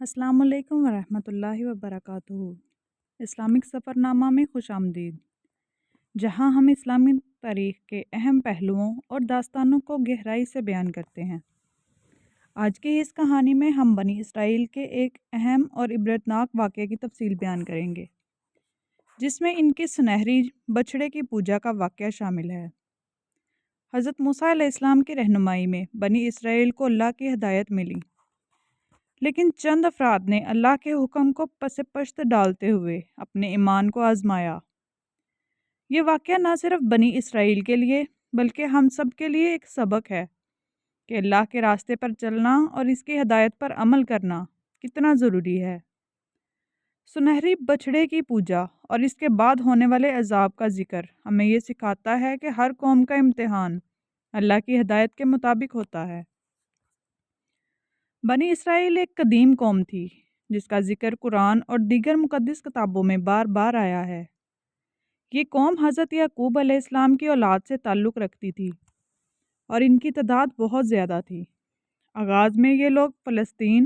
السلام علیکم ورحمۃ اللہ وبرکاتہ۔ اسلامک سفر نامہ میں خوش آمدید، جہاں ہم اسلامی تاریخ کے اہم پہلوؤں اور داستانوں کو گہرائی سے بیان کرتے ہیں۔ آج کی اس کہانی میں ہم بنی اسرائیل کے ایک اہم اور عبرتناک واقعے کی تفصیل بیان کریں گے، جس میں ان کے سنہری بچھڑے کی پوجا کا واقعہ شامل ہے۔ حضرت موسیٰ علیہ السلام کی رہنمائی میں بنی اسرائیل کو اللہ کی ہدایت ملی، لیکن چند افراد نے اللہ کے حکم کو پس پشت ڈالتے ہوئے اپنے ایمان کو آزمایا۔ یہ واقعہ نہ صرف بنی اسرائیل کے لیے بلکہ ہم سب کے لیے ایک سبق ہے کہ اللہ کے راستے پر چلنا اور اس کی ہدایت پر عمل کرنا کتنا ضروری ہے۔ سنہری بچھڑے کی پوجا اور اس کے بعد ہونے والے عذاب کا ذکر ہمیں یہ سکھاتا ہے کہ ہر قوم کا امتحان اللہ کی ہدایت کے مطابق ہوتا ہے۔ بنی اسرائیل ایک قدیم قوم تھی جس کا ذکر قرآن اور دیگر مقدس کتابوں میں بار بار آیا ہے۔ یہ قوم حضرت یعقوب علیہ السلام کی اولاد سے تعلق رکھتی تھی اور ان کی تعداد بہت زیادہ تھی۔ آغاز میں یہ لوگ فلسطین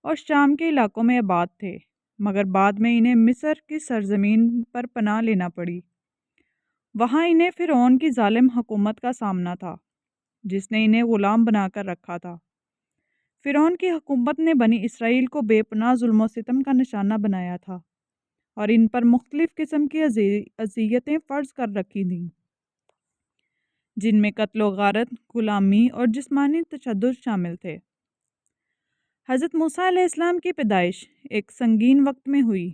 اور شام کے علاقوں میں آباد تھے، مگر بعد میں انہیں مصر کی سرزمین پر پناہ لینا پڑی۔ وہاں انہیں فرعون کی ظالم حکومت کا سامنا تھا، جس نے انہیں غلام بنا کر رکھا تھا۔ فرعون کی حکومت نے بنی اسرائیل کو بے پناہ ظلم و ستم کا نشانہ بنایا تھا اور ان پر مختلف قسم کی اذیتیں فرض کر رکھی تھیں، جن میں قتل و غارت، غلامی اور جسمانی تشدد شامل تھے۔ حضرت موسیٰ علیہ السلام کی پیدائش ایک سنگین وقت میں ہوئی۔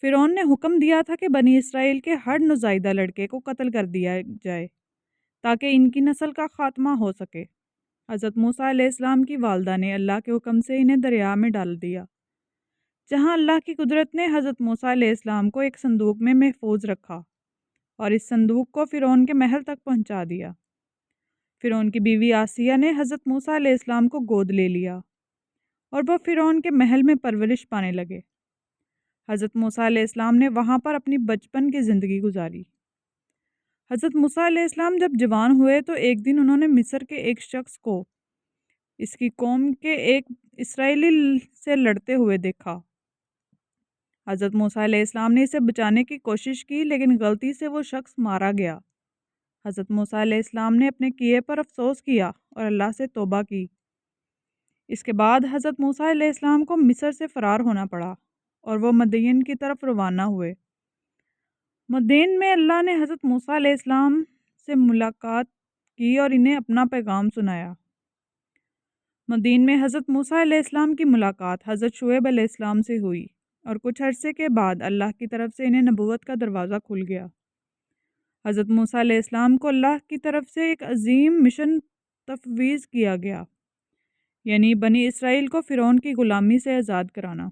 فرعون نے حکم دیا تھا کہ بنی اسرائیل کے ہر نوزائیدہ لڑکے کو قتل کر دیا جائے تاکہ ان کی نسل کا خاتمہ ہو سکے۔ حضرت موسیٰ علیہ السلام کی والدہ نے اللہ کے حکم سے انہیں دریا میں ڈال دیا، جہاں اللہ کی قدرت نے حضرت موسیٰ علیہ السلام کو ایک صندوق میں محفوظ رکھا اور اس صندوق کو فرعون کے محل تک پہنچا دیا۔ فرعون کی بیوی آسیہ نے حضرت موسیٰ علیہ السلام کو گود لے لیا اور وہ فرعون کے محل میں پرورش پانے لگے۔ حضرت موسیٰ علیہ السلام نے وہاں پر اپنی بچپن کی زندگی گزاری۔ حضرت موسیٰ علیہ السلام جب جوان ہوئے تو ایک دن انہوں نے مصر کے ایک شخص کو اس کی قوم کے ایک اسرائیلی سے لڑتے ہوئے دیکھا۔ حضرت موسیٰ علیہ السلام نے اسے بچانے کی کوشش کی، لیکن غلطی سے وہ شخص مارا گیا۔ حضرت موسیٰ علیہ السلام نے اپنے کیے پر افسوس کیا اور اللہ سے توبہ کی۔ اس کے بعد حضرت موسیٰ علیہ السلام کو مصر سے فرار ہونا پڑا اور وہ مدین کی طرف روانہ ہوئے۔ مدین میں اللہ نے حضرت موسیٰ علیہ السلام سے ملاقات کی اور انہیں اپنا پیغام سنایا۔ مدین میں حضرت موسیٰ علیہ السلام کی ملاقات حضرت شعیب علیہ السلام سے ہوئی اور کچھ عرصے کے بعد اللہ کی طرف سے انہیں نبوت کا دروازہ کھل گیا۔ حضرت موسیٰ علیہ السلام کو اللہ کی طرف سے ایک عظیم مشن تفویض کیا گیا، یعنی بنی اسرائیل کو فرعون کی غلامی سے آزاد کرانا۔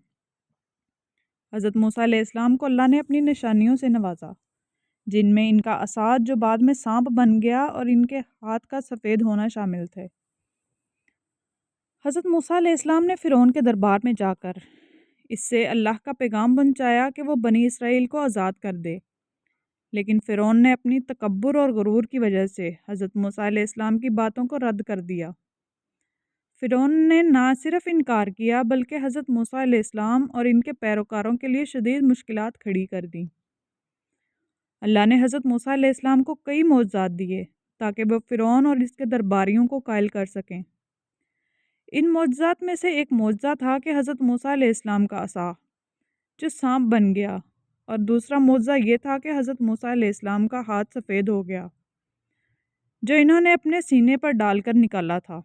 حضرت موسیٰ علیہ السلام کو اللہ نے اپنی نشانیوں سے نوازا، جن میں ان کا عصا جو بعد میں سانپ بن گیا اور ان کے ہاتھ کا سفید ہونا شامل تھے۔ حضرت موسیٰ علیہ السلام نے فرعون کے دربار میں جا کر اس سے اللہ کا پیغام پہنچایا کہ وہ بنی اسرائیل کو آزاد کر دے، لیکن فرعون نے اپنی تکبر اور غرور کی وجہ سے حضرت موسیٰ علیہ السلام کی باتوں کو رد کر دیا۔ فرعون نے نہ صرف انکار کیا بلکہ حضرت موسیٰ علیہ السلام اور ان کے پیروکاروں کے لیے شدید مشکلات کھڑی کر دیں۔ اللہ نے حضرت موسیٰ علیہ السلام کو کئی معجزات دیے تاکہ وہ فرعون اور اس کے درباریوں کو قائل کر سکیں۔ ان معجزات میں سے ایک معجزہ تھا کہ حضرت موسیٰ علیہ السلام کا عصا جو سانپ بن گیا، اور دوسرا معجزہ یہ تھا کہ حضرت موسیٰ علیہ السلام کا ہاتھ سفید ہو گیا جو انہوں نے اپنے سینے پر ڈال کر نکالا تھا۔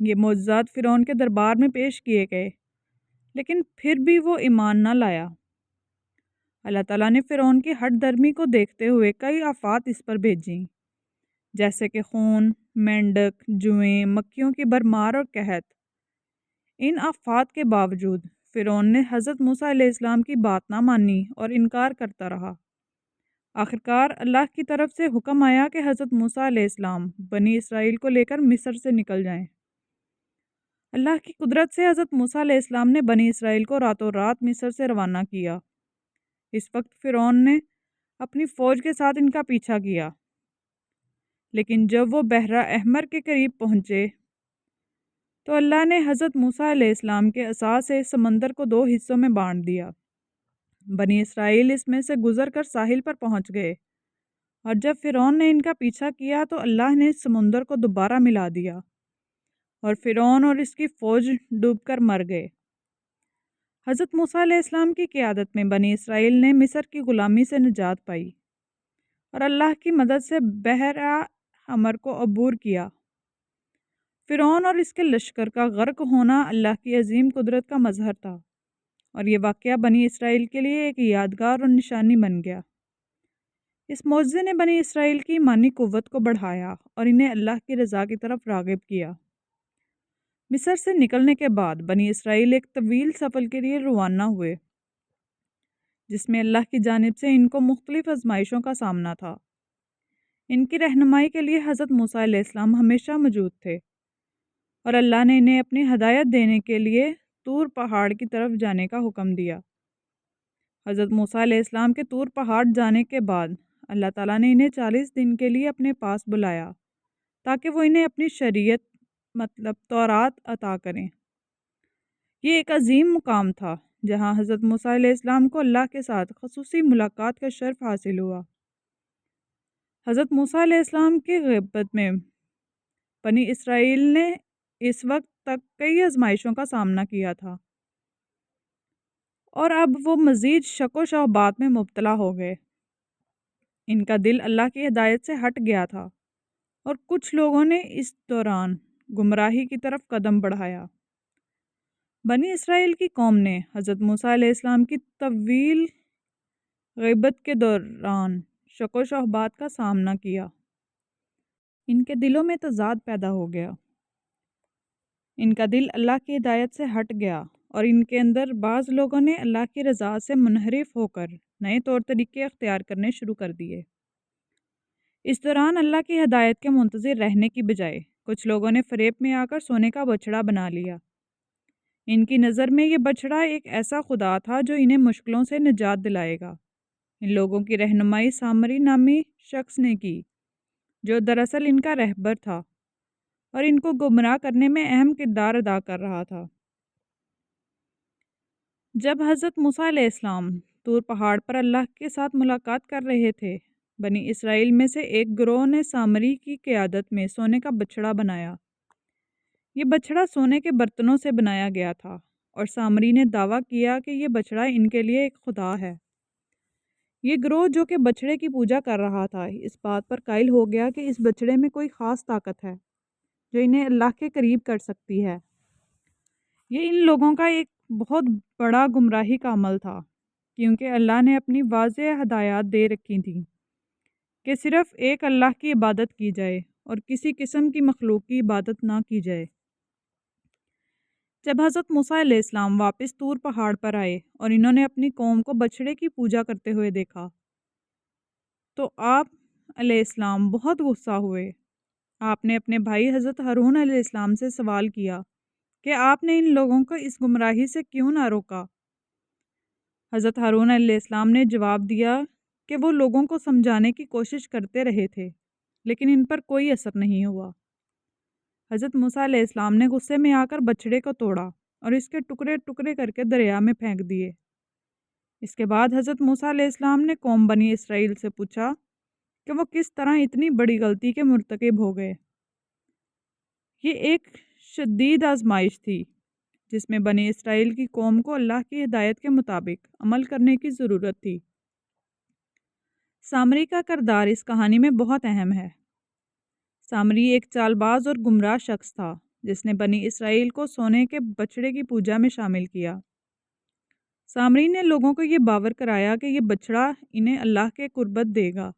یہ معجزات فرعون کے دربار میں پیش کیے گئے، لیکن پھر بھی وہ ایمان نہ لایا۔ اللہ تعالیٰ نے فرعون کی ہٹ درمی کو دیکھتے ہوئے کئی آفات اس پر بھیجیں، جیسے کہ خون، مینڈک، جوئیں، مکھیوں کی بھرمار اور قحط۔ ان آفات کے باوجود فرعون نے حضرت موسیٰ علیہ السلام کی بات نہ مانی اور انکار کرتا رہا۔ آخرکار اللہ کی طرف سے حکم آیا کہ حضرت موسیٰ علیہ السلام بنی اسرائیل کو لے کر مصر سے نکل جائیں۔ اللہ کی قدرت سے حضرت موسیٰ علیہ السلام نے بنی اسرائیل کو راتوں رات مصر سے روانہ کیا۔ اس وقت فرعون نے اپنی فوج کے ساتھ ان کا پیچھا کیا، لیکن جب وہ بحیرہ احمر کے قریب پہنچے تو اللہ نے حضرت موسیٰ علیہ السلام کے عصا سے سمندر کو 2 حصوں میں بانٹ دیا۔ بنی اسرائیل اس میں سے گزر کر ساحل پر پہنچ گئے، اور جب فرعون نے ان کا پیچھا کیا تو اللہ نے سمندر کو دوبارہ ملا دیا، اور فرعون اور اس کی فوج ڈوب کر مر گئے۔ حضرت موسیٰ علیہ السلام کی قیادت میں بنی اسرائیل نے مصر کی غلامی سے نجات پائی، اور اللہ کی مدد سے بحر احمر کو عبور کیا۔ فرعون اور اس کے لشکر کا غرق ہونا اللہ کی عظیم قدرت کا مظہر تھا، اور یہ واقعہ بنی اسرائیل کے لیے ایک یادگار اور نشانی بن گیا۔ اس معجزے نے بنی اسرائیل کی ایمانی قوت کو بڑھایا اور انہیں اللہ کی رضا کی طرف راغب کیا۔ مصر سے نکلنے کے بعد بنی اسرائیل ایک طویل سفر کے لیے روانہ ہوئے، جس میں اللہ کی جانب سے ان کو مختلف آزمائشوں کا سامنا تھا۔ ان کی رہنمائی کے لیے حضرت موسیٰ علیہ السلام ہمیشہ موجود تھے، اور اللہ نے انہیں اپنی ہدایت دینے کے لیے طور پہاڑ کی طرف جانے کا حکم دیا۔ حضرت موسیٰ علیہ السلام کے طور پہاڑ جانے کے بعد اللہ تعالیٰ نے انہیں 40 دن کے لیے اپنے پاس بلایا تاکہ وہ انہیں اپنی شریعت مطلب تورات عطا کریں۔ یہ ایک عظیم مقام تھا جہاں حضرت موسیٰ علیہ السلام کو اللہ کے ساتھ خصوصی ملاقات کا شرف حاصل ہوا۔ حضرت موسیٰ علیہ السلام کی غیبت میں بنی اسرائیل نے اس وقت تک کئی آزمائشوں کا سامنا کیا تھا، اور اب وہ مزید شک و شبہات میں مبتلا ہو گئے۔ ان کا دل اللہ کی ہدایت سے ہٹ گیا تھا، اور کچھ لوگوں نے اس دوران گمراہی کی طرف قدم بڑھایا۔ بنی اسرائیل کی قوم نے حضرت موسیٰ علیہ السلام کی طویل غیبت کے دوران شک و شبہات کا سامنا کیا۔ ان کے دلوں میں تضاد پیدا ہو گیا۔ ان کا دل اللہ کی ہدایت سے ہٹ گیا، اور ان کے اندر بعض لوگوں نے اللہ کی رضا سے منحرف ہو کر نئے طور طریقے اختیار کرنے شروع کر دیے۔ اس دوران اللہ کی ہدایت کے منتظر رہنے کی بجائے کچھ لوگوں نے فریب میں آ کر سونے کا بچڑا بنا لیا۔ ان کی نظر میں یہ بچڑا ایک ایسا خدا تھا جو انہیں مشکلوں سے نجات دلائے گا۔ ان لوگوں کی رہنمائی سامری نامی شخص نے کی، جو دراصل ان کا رہبر تھا اور ان کو گمراہ کرنے میں اہم کردار ادا کر رہا تھا۔ جب حضرت موسیٰ علیہ السلام طور پہاڑ پر اللہ کے ساتھ ملاقات کر رہے تھے، بنی اسرائیل میں سے ایک گروہ نے سامری کی قیادت میں سونے کا بچڑا بنایا۔ یہ بچڑا سونے کے برتنوں سے بنایا گیا تھا، اور سامری نے دعویٰ کیا کہ یہ بچڑا ان کے لیے ایک خدا ہے۔ یہ گروہ جو کہ بچڑے کی پوجا کر رہا تھا، اس بات پر قائل ہو گیا کہ اس بچڑے میں کوئی خاص طاقت ہے جو انہیں اللہ کے قریب کر سکتی ہے۔ یہ ان لوگوں کا ایک بہت بڑا گمراہی کا عمل تھا، کیونکہ اللہ نے اپنی واضح ہدایات دے رکھی تھیں کہ صرف ایک اللہ کی عبادت کی جائے اور کسی قسم کی مخلوق کی عبادت نہ کی جائے۔ جب حضرت موسیٰ علیہ السلام واپس طور پہاڑ پر آئے اور انہوں نے اپنی قوم کو بچڑے کی پوجا کرتے ہوئے دیکھا تو آپ علیہ السلام بہت غصہ ہوئے۔ آپ نے اپنے بھائی حضرت ہارون علیہ السلام سے سوال کیا کہ آپ نے ان لوگوں کو اس گمراہی سے کیوں نہ روکا؟ حضرت ہارون علیہ السلام نے جواب دیا کہ وہ لوگوں کو سمجھانے کی کوشش کرتے رہے تھے، لیکن ان پر کوئی اثر نہیں ہوا۔ حضرت موسیٰ علیہ السلام نے غصے میں آ کر بچڑے کو توڑا اور اس کے ٹکڑے ٹکڑے کر کے دریا میں پھینک دیے۔ اس کے بعد حضرت موسیٰ علیہ السلام نے قوم بنی اسرائیل سے پوچھا کہ وہ کس طرح اتنی بڑی غلطی کے مرتکب ہو گئے۔ یہ ایک شدید آزمائش تھی جس میں بنی اسرائیل کی قوم کو اللہ کی ہدایت کے مطابق عمل کرنے کی ضرورت تھی۔ سامری کا کردار اس کہانی میں بہت اہم ہے۔ سامری ایک چال باز اور گمراہ شخص تھا جس نے بنی اسرائیل کو سونے کے بچڑے کی پوجا میں شامل کیا۔ سامری نے لوگوں کو یہ باور کرایا کہ یہ بچڑا انہیں اللہ کے قربت دے گا،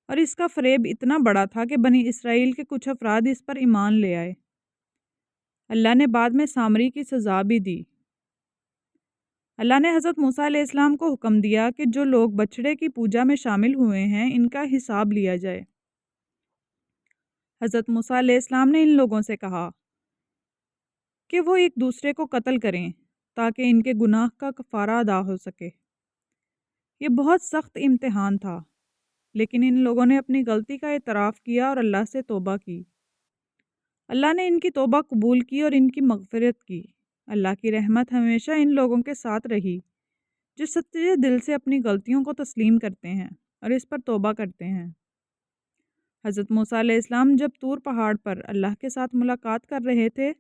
اور اس کا فریب اتنا بڑا تھا کہ بنی اسرائیل کے کچھ افراد اس پر ایمان لے آئے۔ اللہ نے بعد میں سامری کی سزا بھی دی۔ اللہ نے حضرت موسیٰ علیہ السلام کو حکم دیا کہ جو لوگ بچڑے کی پوجا میں شامل ہوئے ہیں ان کا حساب لیا جائے۔ حضرت موسیٰ علیہ السلام نے ان لوگوں سے کہا کہ وہ ایک دوسرے کو قتل کریں تاکہ ان کے گناہ کا کفارہ ادا ہو سکے۔ یہ بہت سخت امتحان تھا، لیکن ان لوگوں نے اپنی غلطی کا اعتراف کیا اور اللہ سے توبہ کی۔ اللہ نے ان کی توبہ قبول کی اور ان کی مغفرت کی۔ اللہ کی رحمت ہمیشہ ان لوگوں کے ساتھ رہی جو سچے دل سے اپنی غلطیوں کو تسلیم کرتے ہیں اور اس پر توبہ کرتے ہیں۔ حضرت موسیٰ علیہ السلام جب طور پہاڑ پر اللہ کے ساتھ ملاقات کر رہے تھے،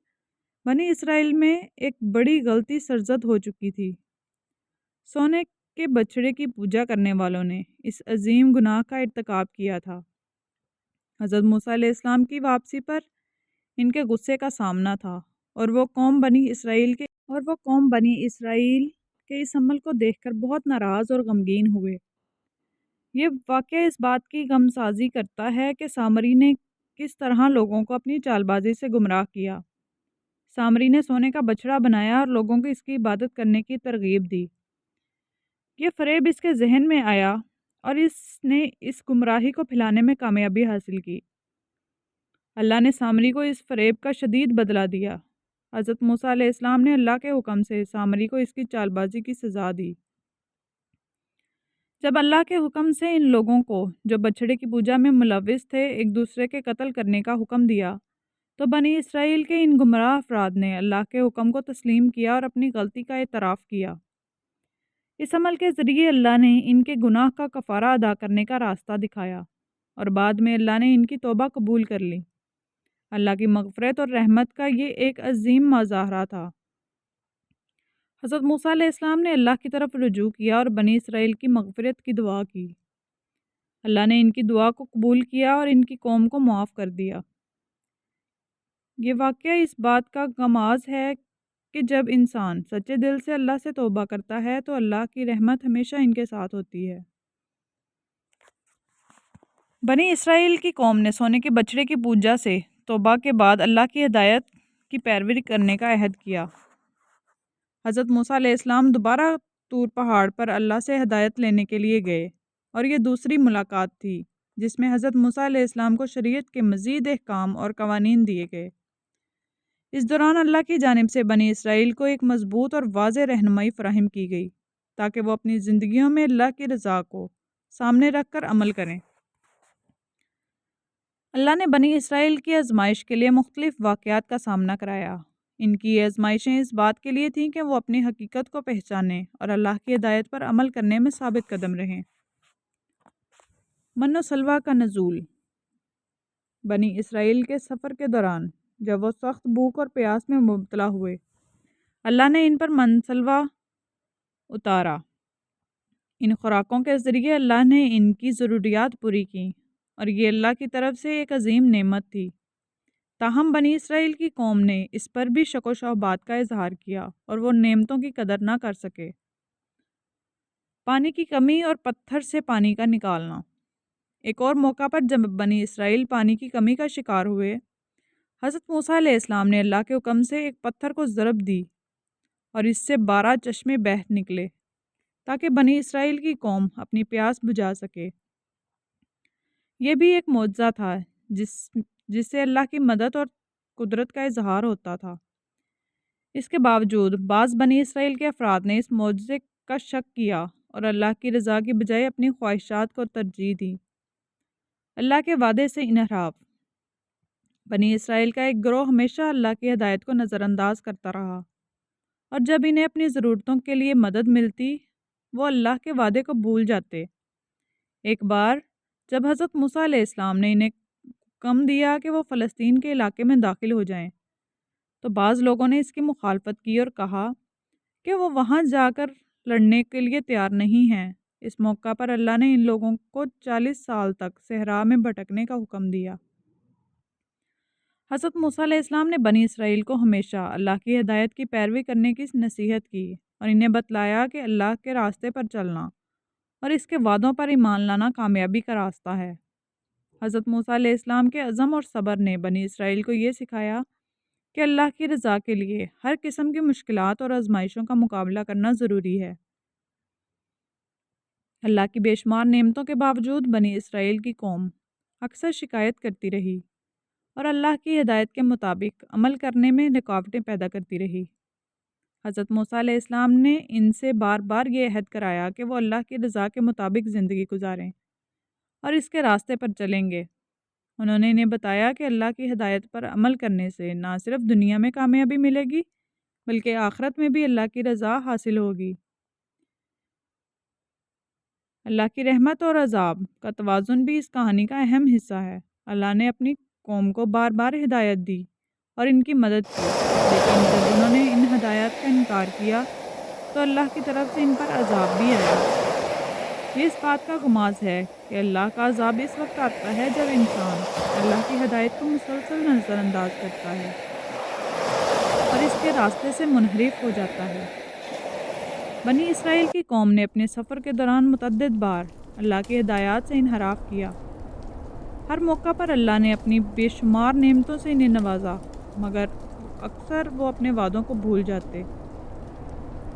بنی اسرائیل میں ایک بڑی غلطی سرزد ہو چکی تھی۔ سونے کے بچڑے کی پوجا کرنے والوں نے اس عظیم گناہ کا ارتکاب کیا تھا۔ حضرت موسیٰ علیہ السلام کی واپسی پر ان کے غصے کا سامنا تھا اور وہ قوم بنی اسرائیل کے اس عمل کو دیکھ کر بہت ناراض اور غمگین ہوئے۔ یہ واقعہ اس بات کی غم سازی کرتا ہے کہ سامری نے کس طرح لوگوں کو اپنی چال بازی سے گمراہ کیا۔ سامری نے سونے کا بچڑا بنایا اور لوگوں کو اس کی عبادت کرنے کی ترغیب دی۔ یہ فریب اس کے ذہن میں آیا اور اس نے اس گمراہی کو پھیلانے میں کامیابی حاصل کی۔ اللہ نے سامری کو اس فریب کا شدید بدلہ دیا۔ حضرت موسیٰ علیہ السلام نے اللہ کے حکم سے سامری کو اس کی چال بازی کی سزا دی۔ جب اللہ کے حکم سے ان لوگوں کو جو بچڑے کی پوجا میں ملوث تھے ایک دوسرے کے قتل کرنے کا حکم دیا تو بنی اسرائیل کے ان گمراہ افراد نے اللہ کے حکم کو تسلیم کیا اور اپنی غلطی کا اعتراف کیا۔ اس عمل کے ذریعے اللہ نے ان کے گناہ کا کفارہ ادا کرنے کا راستہ دکھایا اور بعد میں اللہ نے ان کی توبہ قبول کر لی۔ اللہ کی مغفرت اور رحمت کا یہ ایک عظیم مظاہرہ تھا۔ حضرت موسیٰ علیہ السلام نے اللہ کی طرف رجوع کیا اور بنی اسرائیل کی مغفرت کی دعا کی۔ اللہ نے ان کی دعا کو قبول کیا اور ان کی قوم کو معاف کر دیا۔ یہ واقعہ اس بات کا غماز ہے کہ جب انسان سچے دل سے اللہ سے توبہ کرتا ہے تو اللہ کی رحمت ہمیشہ ان کے ساتھ ہوتی ہے۔ بنی اسرائیل کی قوم نے سونے کے بچڑے کی پوجا سے توبہ کے بعد اللہ کی ہدایت کی پیروی کرنے کا عہد کیا۔ حضرت موسیٰ علیہ السلام دوبارہ طور پہاڑ پر اللہ سے ہدایت لینے کے لیے گئے اور یہ دوسری ملاقات تھی جس میں حضرت موسیٰ علیہ السلام کو شریعت کے مزید احکام اور قوانین دیے گئے۔ اس دوران اللہ کی جانب سے بنی اسرائیل کو ایک مضبوط اور واضح رہنمائی فراہم کی گئی تاکہ وہ اپنی زندگیوں میں اللہ کی رضا کو سامنے رکھ کر عمل کریں۔ اللہ نے بنی اسرائیل کی آزمائش کے لیے مختلف واقعات کا سامنا کرایا۔ ان کی یہ آزمائشیں اس بات کے لیے تھیں کہ وہ اپنی حقیقت کو پہچانیں اور اللہ کی ہدایت پر عمل کرنے میں ثابت قدم رہیں۔ من و سلویٰ کا نزول۔ بنی اسرائیل کے سفر کے دوران جب وہ سخت بھوک اور پیاس میں مبتلا ہوئے، اللہ نے ان پر من سلویٰ اتارا۔ ان خوراکوں کے ذریعے اللہ نے ان کی ضروریات پوری کیں اور یہ اللہ کی طرف سے ایک عظیم نعمت تھی۔ تاہم بنی اسرائیل کی قوم نے اس پر بھی شک و شبہات کا اظہار کیا اور وہ نعمتوں کی قدر نہ کر سکے۔ پانی کی کمی اور پتھر سے پانی کا نکالنا۔ ایک اور موقع پر جب بنی اسرائیل پانی کی کمی کا شکار ہوئے، حضرت موسیٰ علیہ السلام نے اللہ کے حکم سے ایک پتھر کو ضرب دی اور اس سے 12 چشمے بہہ نکلے تاکہ بنی اسرائیل کی قوم اپنی پیاس بجھا سکے۔ یہ بھی ایک معجزہ تھا جس سے اللہ کی مدد اور قدرت کا اظہار ہوتا تھا۔ اس کے باوجود بعض بنی اسرائیل کے افراد نے اس معجزے کا شک کیا اور اللہ کی رضا کی بجائے اپنی خواہشات کو ترجیح دی۔ اللہ کے وعدے سے انحراف۔ بنی اسرائیل کا ایک گروہ ہمیشہ اللہ کی ہدایت کو نظر انداز کرتا رہا اور جب انہیں اپنی ضرورتوں کے لیے مدد ملتی وہ اللہ کے وعدے کو بھول جاتے۔ ایک بار جب حضرت موسیٰ علیہ السلام نے انہیں حکم دیا کہ وہ فلسطین کے علاقے میں داخل ہو جائیں تو بعض لوگوں نے اس کی مخالفت کی اور کہا کہ وہ وہاں جا کر لڑنے کے لیے تیار نہیں ہیں۔ اس موقع پر اللہ نے ان لوگوں کو 40 سال تک صحرا میں بھٹکنے کا حکم دیا۔ حضرت موسیٰ علیہ السلام نے بنی اسرائیل کو ہمیشہ اللہ کی ہدایت کی پیروی کرنے کی نصیحت کی اور انہیں بتلایا کہ اللہ کے راستے پر چلنا اور اس کے وعدوں پر ایمان لانا کامیابی کا راستہ ہے۔ حضرت موسیٰ علیہ السلام کے عزم اور صبر نے بنی اسرائیل کو یہ سکھایا کہ اللہ کی رضا کے لیے ہر قسم کی مشکلات اور آزمائشوں کا مقابلہ کرنا ضروری ہے۔ اللہ کی بے شمار نعمتوں کے باوجود بنی اسرائیل کی قوم اکثر شکایت کرتی رہی اور اللہ کی ہدایت کے مطابق عمل کرنے میں رکاوٹیں پیدا کرتی رہی۔ حضرت موسیٰ علیہ السلام نے ان سے بار بار یہ عہد کرایا کہ وہ اللہ کی رضا کے مطابق زندگی گزاریں اور اس کے راستے پر چلیں گے۔ انہوں نے انہیں بتایا کہ اللہ کی ہدایت پر عمل کرنے سے نہ صرف دنیا میں کامیابی ملے گی بلکہ آخرت میں بھی اللہ کی رضا حاصل ہوگی۔ اللہ کی رحمت اور عذاب کا توازن بھی اس کہانی کا اہم حصہ ہے۔ اللہ نے اپنی قوم کو بار بار ہدایت دی اور ان کی مدد کی، لیکن جب انہوں نے ان ہدایات کا انکار کیا تو اللہ کی طرف سے ان پر عذاب بھی آیا۔ یہ اس بات کا غماز ہے کہ اللہ کا عذاب اس وقت آتا ہے جب انسان اللہ کی ہدایت کو مسلسل نظر انداز کرتا ہے اور اس کے راستے سے منحرف ہو جاتا ہے۔ بنی اسرائیل کی قوم نے اپنے سفر کے دوران متعدد بار اللہ کی ہدایات سے انحراف کیا۔ ہر موقع پر اللہ نے اپنی بے شمار نعمتوں سے انہیں نوازا، مگر اکثر وہ اپنے وعدوں کو بھول جاتے۔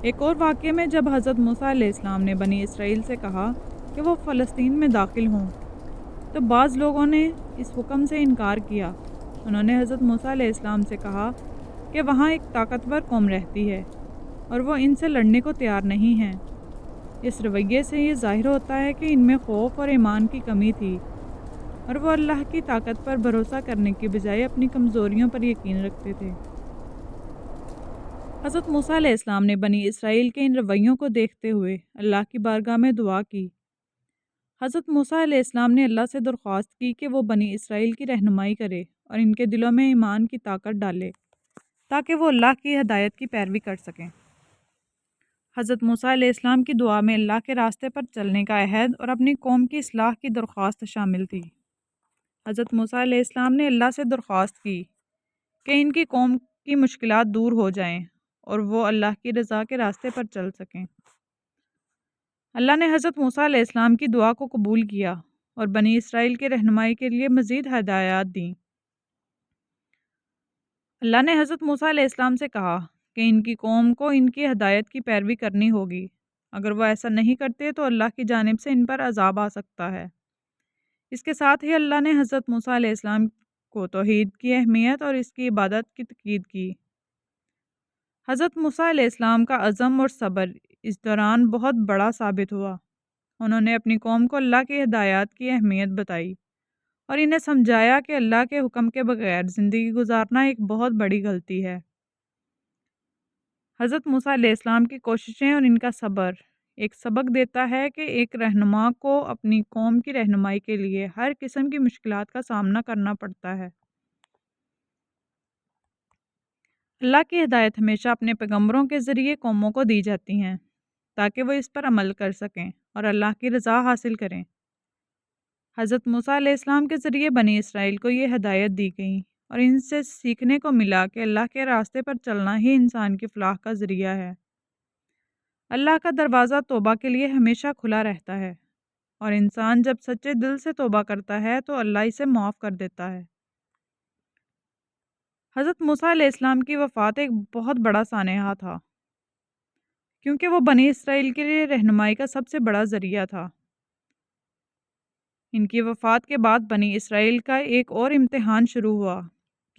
ایک اور واقعے میں جب حضرت موسیٰ علیہ السلام نے بنی اسرائیل سے کہا کہ وہ فلسطین میں داخل ہوں تو بعض لوگوں نے اس حکم سے انکار کیا۔ انہوں نے حضرت موسیٰ علیہ السلام سے کہا کہ وہاں ایک طاقتور قوم رہتی ہے اور وہ ان سے لڑنے کو تیار نہیں ہیں۔ اس رویے سے یہ ظاہر ہوتا ہے کہ ان میں خوف اور ایمان کی کمی تھی اور وہ اللہ کی طاقت پر بھروسہ کرنے کی بجائے اپنی کمزوریوں پر یقین رکھتے تھے۔ حضرت موسیٰ علیہ السلام نے بنی اسرائیل کے ان رویوں کو دیکھتے ہوئے اللہ کی بارگاہ میں دعا کی۔ حضرت موسیٰ علیہ السلام نے اللہ سے درخواست کی کہ وہ بنی اسرائیل کی رہنمائی کرے اور ان کے دلوں میں ایمان کی طاقت ڈالے تاکہ وہ اللہ کی ہدایت کی پیروی کر سکیں۔ حضرت موسیٰ علیہ السلام کی دعا میں اللہ کے راستے پر چلنے کا عہد اور اپنی قوم کی اصلاح کی درخواست شامل تھی۔ حضرت موسیٰ علیہ السلام نے اللہ سے درخواست کی کہ ان کی قوم کی مشکلات دور ہو جائیں اور وہ اللہ کی رضا کے راستے پر چل سکیں۔ اللہ نے حضرت موسیٰ علیہ السلام کی دعا کو قبول کیا اور بنی اسرائیل کے رہنمائی کے لیے مزید ہدایات دیں۔ اللہ نے حضرت موسیٰ علیہ السلام سے کہا کہ ان کی قوم کو ان کی ہدایت کی پیروی کرنی ہوگی۔ اگر وہ ایسا نہیں کرتے تو اللہ کی جانب سے ان پر عذاب آ سکتا ہے۔ اس کے ساتھ ہی اللہ نے حضرت موسیٰ علیہ السلام کو توحید کی اہمیت اور اس کی عبادت کی تاکید کی۔ حضرت موسیٰ علیہ السلام کا عزم اور صبر اس دوران بہت بڑا ثابت ہوا۔ انہوں نے اپنی قوم کو اللہ کی ہدایات کی اہمیت بتائی اور انہیں سمجھایا کہ اللہ کے حکم کے بغیر زندگی گزارنا ایک بہت بڑی غلطی ہے۔ حضرت موسیٰ علیہ السلام کی کوششیں اور ان کا صبر ایک سبق دیتا ہے کہ ایک رہنما کو اپنی قوم کی رہنمائی کے لیے ہر قسم کی مشکلات کا سامنا کرنا پڑتا ہے۔ اللہ کی ہدایت ہمیشہ اپنے پیغمبروں کے ذریعے قوموں کو دی جاتی ہیں تاکہ وہ اس پر عمل کر سکیں اور اللہ کی رضا حاصل کریں۔ حضرت موسیٰ علیہ السلام کے ذریعے بنی اسرائیل کو یہ ہدایت دی گئی اور ان سے سیکھنے کو ملا کہ اللہ کے راستے پر چلنا ہی انسان کی فلاح کا ذریعہ ہے۔ اللہ کا دروازہ توبہ کے لیے ہمیشہ کھلا رہتا ہے اور انسان جب سچے دل سے توبہ کرتا ہے تو اللہ اسے معاف کر دیتا ہے۔ حضرت موسیٰ علیہ السلام کی وفات ایک بہت بڑا سانحہ تھا، کیونکہ وہ بنی اسرائیل کے لیے رہنمائی کا سب سے بڑا ذریعہ تھا۔ ان کی وفات کے بعد بنی اسرائیل کا ایک اور امتحان شروع ہوا،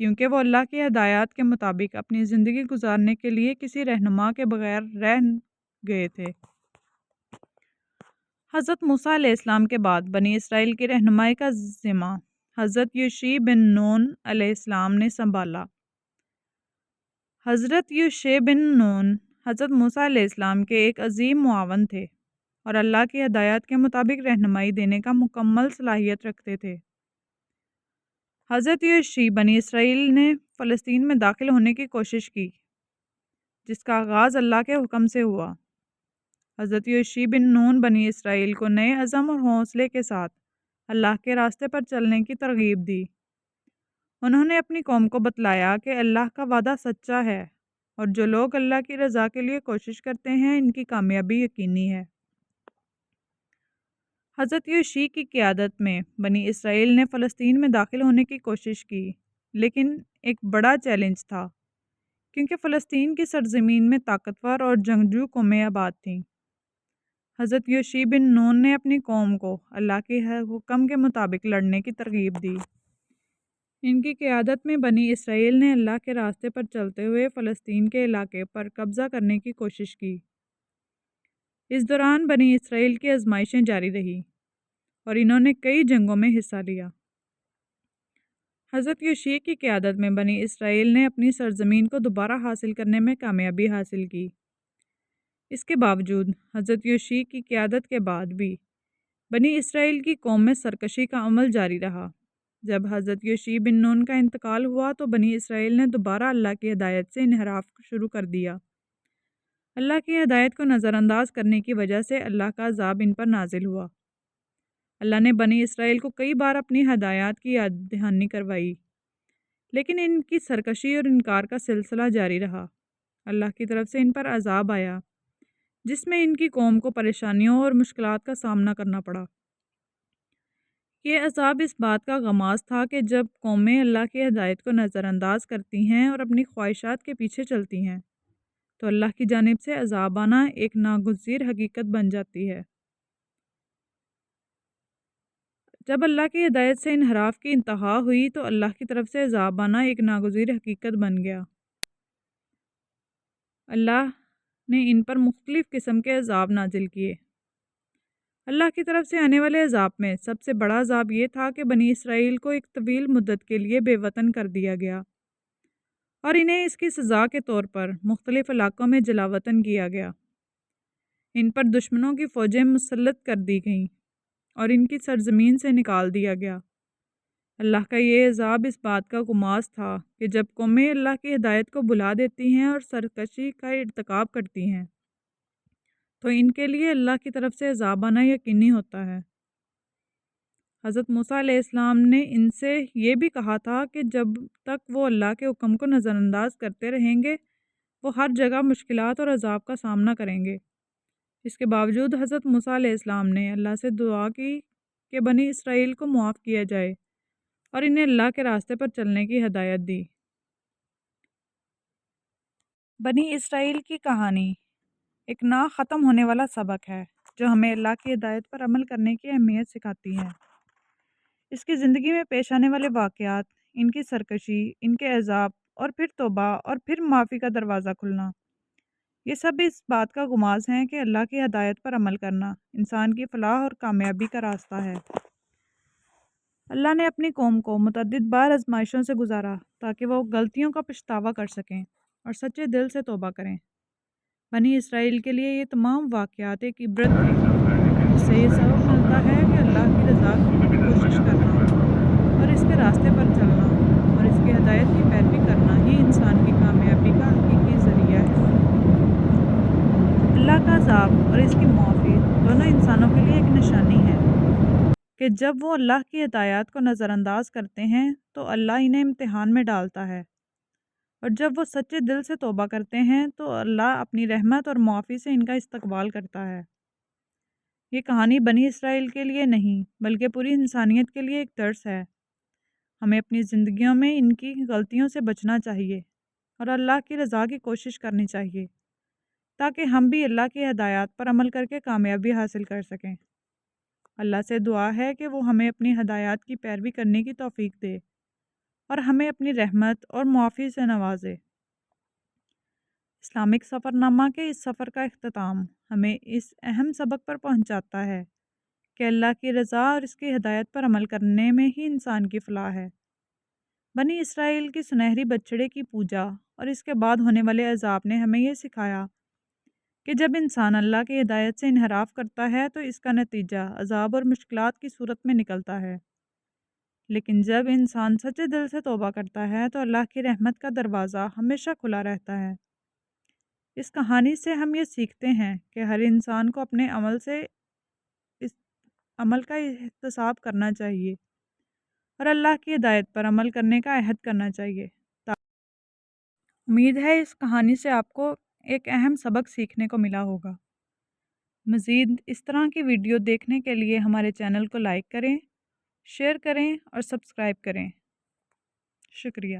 کیونکہ وہ اللہ کی ہدایات کے مطابق اپنی زندگی گزارنے کے لیے کسی رہنما کے بغیر رہ گئے تھے۔ حضرت موسیٰ علیہ السلام کے بعد بنی اسرائیل کی رہنمائی کا ذمہ حضرت یوشع بن نون علیہ السلام نے سنبھالا۔ حضرت یوشع بن نون حضرت موسیٰ علیہ السلام کے ایک عظیم معاون تھے اور اللہ کی ہدایات کے مطابق رہنمائی دینے کا مکمل صلاحیت رکھتے تھے۔ حضرت یوشع بنی اسرائیل نے فلسطین میں داخل ہونے کی کوشش کی، جس کا آغاز اللہ کے حکم سے ہوا۔ حضرت یوشع بن نون بنی اسرائیل کو نئے عزم اور حوصلے کے ساتھ اللہ کے راستے پر چلنے کی ترغیب دی۔ انہوں نے اپنی قوم کو بتلایا کہ اللہ کا وعدہ سچا ہے اور جو لوگ اللہ کی رضا کے لیے کوشش کرتے ہیں ان کی کامیابی یقینی ہے۔ حضرت یوشع کی قیادت میں بنی اسرائیل نے فلسطین میں داخل ہونے کی کوشش کی، لیکن ایک بڑا چیلنج تھا، کیونکہ فلسطین کی سرزمین میں طاقتور اور جنگجو قومیں آباد تھیں۔ حضرت یوشع بن نون نے اپنی قوم کو اللہ کے حکم کے مطابق لڑنے کی ترغیب دی۔ ان کی قیادت میں بنی اسرائیل نے اللہ کے راستے پر چلتے ہوئے فلسطین کے علاقے پر قبضہ کرنے کی کوشش کی۔ اس دوران بنی اسرائیل کی آزمائشیں جاری رہی اور انہوں نے کئی جنگوں میں حصہ لیا۔ حضرت یوشع کی قیادت میں بنی اسرائیل نے اپنی سرزمین کو دوبارہ حاصل کرنے میں کامیابی حاصل کی۔ اس کے باوجود حضرت یوشع کی قیادت کے بعد بھی بنی اسرائیل کی قوم میں سرکشی کا عمل جاری رہا۔ جب حضرت یوشع بن نون کا انتقال ہوا تو بنی اسرائیل نے دوبارہ اللہ کی ہدایت سے انحراف شروع کر دیا۔ اللہ کی ہدایت کو نظر انداز کرنے کی وجہ سے اللہ کا عذاب ان پر نازل ہوا۔ اللہ نے بنی اسرائیل کو کئی بار اپنی ہدایات کی یاد دہانی کروائی، لیکن ان کی سرکشی اور انکار کا سلسلہ جاری رہا۔ اللہ کی طرف سے ان پر عذاب آیا، جس میں ان کی قوم کو پریشانیوں اور مشکلات کا سامنا کرنا پڑا۔ یہ عذاب اس بات کا غماز تھا کہ جب قومیں اللہ کی ہدایت کو نظر انداز کرتی ہیں اور اپنی خواہشات کے پیچھے چلتی ہیں تو اللہ کی جانب سے عذاب آنا ایک ناگزیر حقیقت بن جاتی ہے۔ جب اللہ کی ہدایت سے انحراف کی انتہا ہوئی تو اللہ کی طرف سے عذاب آنا ایک ناگزیر حقیقت بن گیا۔ اللہ نے ان پر مختلف قسم کے عذاب نازل کیے۔ اللہ کی طرف سے آنے والے عذاب میں سب سے بڑا عذاب یہ تھا کہ بنی اسرائیل کو ایک طویل مدت کے لیے بے وطن کر دیا گیا اور انہیں اس کی سزا کے طور پر مختلف علاقوں میں جلا وطن کیا گیا۔ ان پر دشمنوں کی فوجیں مسلط کر دی گئیں اور ان کی سرزمین سے نکال دیا گیا۔ اللہ کا یہ عذاب اس بات کا غماز تھا کہ جب قومیں اللہ کی ہدایت کو بھلا دیتی ہیں اور سرکشی کا ارتکاب کرتی ہیں تو ان کے لیے اللہ کی طرف سے عذاب آنا یقینی ہوتا ہے۔ حضرت موسیٰ علیہ السلام نے ان سے یہ بھی کہا تھا کہ جب تک وہ اللہ کے حکم کو نظر انداز کرتے رہیں گے وہ ہر جگہ مشکلات اور عذاب کا سامنا کریں گے۔ اس کے باوجود حضرت موسیٰ علیہ السلام نے اللہ سے دعا کی کہ بنی اسرائیل کو معاف کیا جائے اور انہیں اللہ کے راستے پر چلنے کی ہدایت دی۔ بنی اسرائیل کی کہانی ایک نہ ختم ہونے والا سبق ہے جو ہمیں اللہ کی ہدایت پر عمل کرنے کی اہمیت سکھاتی ہے۔ اس کی زندگی میں پیش آنے والے واقعات، ان کی سرکشی، ان کے عذاب اور پھر توبہ اور پھر معافی کا دروازہ کھلنا، یہ سب اس بات کا غماز ہیں کہ اللہ کی ہدایت پر عمل کرنا انسان کی فلاح اور کامیابی کا راستہ ہے۔ اللہ نے اپنی قوم کو متعدد بار آزمائشوں سے گزارا تاکہ وہ غلطیوں کا پچھتاوا کر سکیں اور سچے دل سے توبہ کریں۔ بنی اسرائیل کے لیے یہ تمام واقعات ایک عبرت تھے، جس سے یہ سبق ملتا ہے کہ اللہ کی رضا کی کوشش کرنا اور اس کے راستے پر چلنا اور اس کی ہدایت کی پیروی کرنا ہی انسان کی کامیابی کا حقیقی ذریعہ ہے۔ اللہ کا عذاب اور اس کی معافی دونوں انسانوں کے لیے ایک نشانی ہے کہ جب وہ اللہ کی ہدایات کو نظر انداز کرتے ہیں تو اللہ انہیں امتحان میں ڈالتا ہے، اور جب وہ سچے دل سے توبہ کرتے ہیں تو اللہ اپنی رحمت اور معافی سے ان کا استقبال کرتا ہے۔ یہ کہانی بنی اسرائیل کے لیے نہیں بلکہ پوری انسانیت کے لیے ایک درس ہے۔ ہمیں اپنی زندگیوں میں ان کی غلطیوں سے بچنا چاہیے اور اللہ کی رضا کی کوشش کرنی چاہیے تاکہ ہم بھی اللہ کی ہدایات پر عمل کر کے کامیابی حاصل کر سکیں۔ اللہ سے دعا ہے کہ وہ ہمیں اپنی ہدایات کی پیروی کرنے کی توفیق دے اور ہمیں اپنی رحمت اور معافی سے نوازے۔ اسلامک سفر نامہ کے اس سفر کا اختتام ہمیں اس اہم سبق پر پہنچاتا ہے کہ اللہ کی رضا اور اس کی ہدایت پر عمل کرنے میں ہی انسان کی فلاح ہے۔ بنی اسرائیل کی سنہری بچڑے کی پوجا اور اس کے بعد ہونے والے عذاب نے ہمیں یہ سکھایا کہ جب انسان اللہ کی ہدایت سے انحراف کرتا ہے تو اس کا نتیجہ عذاب اور مشکلات کی صورت میں نکلتا ہے، لیکن جب انسان سچے دل سے توبہ کرتا ہے تو اللہ کی رحمت کا دروازہ ہمیشہ کھلا رہتا ہے۔ اس کہانی سے ہم یہ سیکھتے ہیں کہ ہر انسان کو اپنے عمل سے اس عمل کا احتساب کرنا چاہیے اور اللہ کی ہدایت پر عمل کرنے کا عہد کرنا چاہیے۔ امید ہے اس کہانی سے آپ کو ایک اہم سبق سیکھنے کو ملا ہوگا۔ مزید اس طرح کی ویڈیو دیکھنے کے لیے ہمارے چینل کو لائک کریں، شیئر کریں اور سبسکرائب کریں۔ شکریہ۔